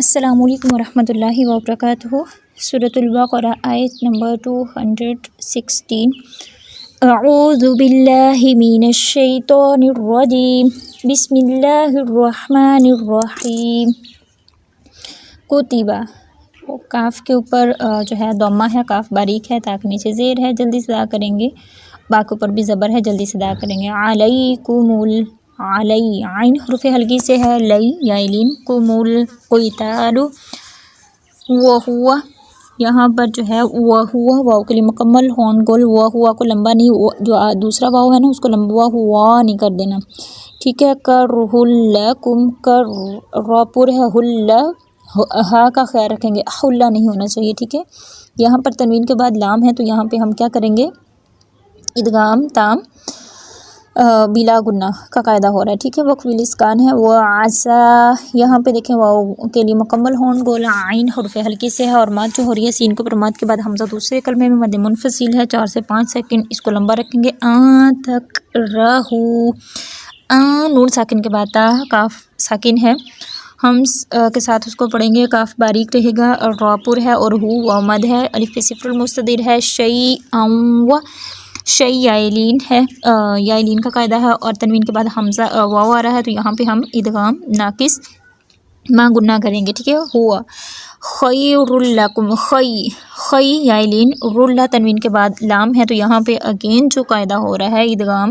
السلام علیکم ورحمۃ اللہ وبرکاتہ۔ سورۃ البقرہ آیت نمبر 216۔ اعوذ باللہ من الشیطان الرجیم، بسم اللہ الرحمن الرحیم۔ کتبہ، کاف کے اوپر جو ہے ضمہ ہے، کاف باریک ہے، تاکہ نیچے زیر ہے، جلدی سے ادا کریں گے۔ با کے اوپر بھی زبر ہے، جلدی سے ادا کریں گے۔ علیکم علی، عین حرف ہلکی سے ہے، لئی یائلین، کمول قتال، وہوا یہاں پر جو ہے وہوا واو کے لیے مکمل ہون گول، وہوا کو لمبا نہیں، جو دوسرا واو ہے نا اس کو لمبا ہوا نہیں کر دینا، ٹھیک ہے۔ کرہلکم، کر را پر ہے، ہلا ہا کا خیال رکھیں گے، ہلا نہیں ہونا چاہیے، ٹھیک ہے۔ یہاں پر تنوین کے بعد لام ہے تو یہاں پہ ہم کیا کریں گے، ادغام تام بلا گنہ کا قاعدہ ہو رہا ہے، ٹھیک ہے۔ وقف الاسکان ہے، وعسیٰ یہاں پہ دیکھیں واو کے لیے مکمل ہون گول، عین حرف ہلکی سے ہے، اور ماد جو ہو رہی ہے سین کو پر، ماد کے بعد حمزہ دوسرے کلمے میں مد منفصل ہے، 4 سے 5 سیکنڈ اس کو لمبا رکھیں گے۔ تک رہو، نون ساکن کے بعد تا، کاف ساکن ہے، ہم کے ساتھ اس کو پڑھیں گے، کاف باریک رہے گا، اور را پر ہے، اور ہو واو مد ہے، الف پہ صفر المستدیر ہے، شیء یائلین ہے، یائلین کا قاعدہ ہے، اور تنوین کے بعد حمزہ واو آ رہا ہے تو یہاں پہ ہم ادغام ناقص ماں گنہ کریں گے، ٹھیک ہے۔ ہوا خیر لکم، خی یائلین، رلا تنوین کے بعد لام ہے تو یہاں پہ اگین جو قاعدہ ہو رہا ہے ادغام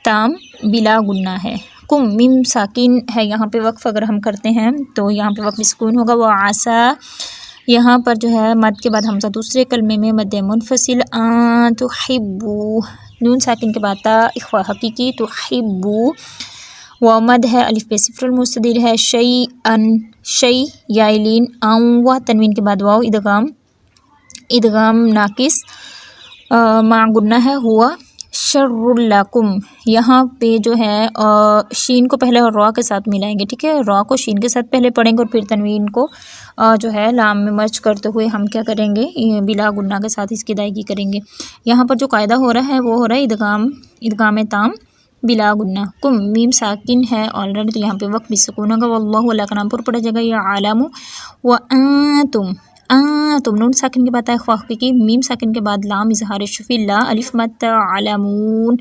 تام بلا گنہ ہے۔ کم میم ساکن ہے، یہاں پہ وقف اگر ہم کرتے ہیں تو یہاں پہ وقف سکون ہوگا۔ وعسیٰ یہاں پر جو ہے مد کے بعد حمزہ دوسرے کلمے میں مد منفصل، تحبو، نون ساکن کے بعد تا اخفا حقیقی، تحبو واو مد ہے، الف پہ صفر المستدیر ہے، شیئن، شیء یائلین، و تنوین کے بعد واو ادغام ناقص مع گنہ ہے۔ ہوا شر لکم، یہاں پہ جو ہے شین کو پہلے اور را کے ساتھ ملائیں گے، ٹھیک ہے۔ را کو شین کے ساتھ پہلے پڑھیں گے اور پھر تنوین کو جو ہے لام میں مرج کرتے ہوئے ہم کیا کریں گے، بلا گنہ کے ساتھ اس کی ادائیگی کریں گے۔ یہاں پر جو قاعدہ ہو رہا ہے وہ ہو رہا ہے ادغام تام بلا گنہ۔ کم میم ساکن ہے آلریڈی تو یہاں پہ وقت بھی سکون ہوگا۔ واللہ اللہ کا نام پر پڑھا جائے گا، یعلم، وانتم، نون ساکن کے بعد اخفا حقیقی، میم ساکن کے بعد لام اظہار شفی، لا الف مد تعلمون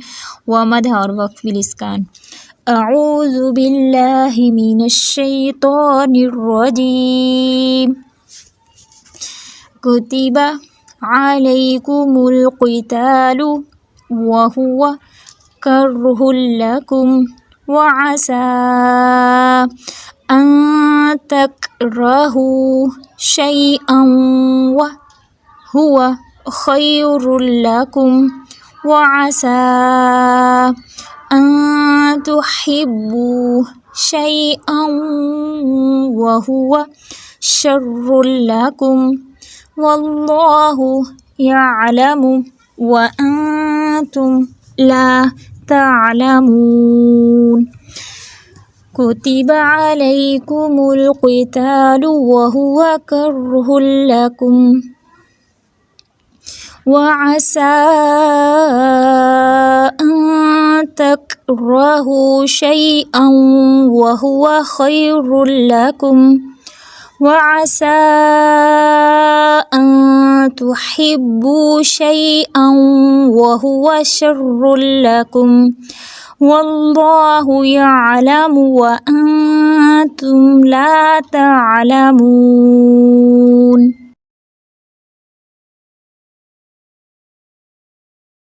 ومد ہے، اور وقف بالاسکان۔ اعوذ باللہ من الشیطان الرجیم، کتب علیکم القتال وہو کرہ لکم، وعسیٰ ان تکرہوا شیئا وہو خیر لکم، وعسیٰ ان تحبوا شیئا وہو شر لکم، واللہ یعلم وانتم لا تعلمون۔ کتب علیکم القتال وہو کرہ لکم، وعسیٰ ان تکرہوا شیئا وہو خیر لکم، وعسیٰ ان تحبوا شیئا وہو شر لکم، واللہ یعلم وانتم لا تعلمون۔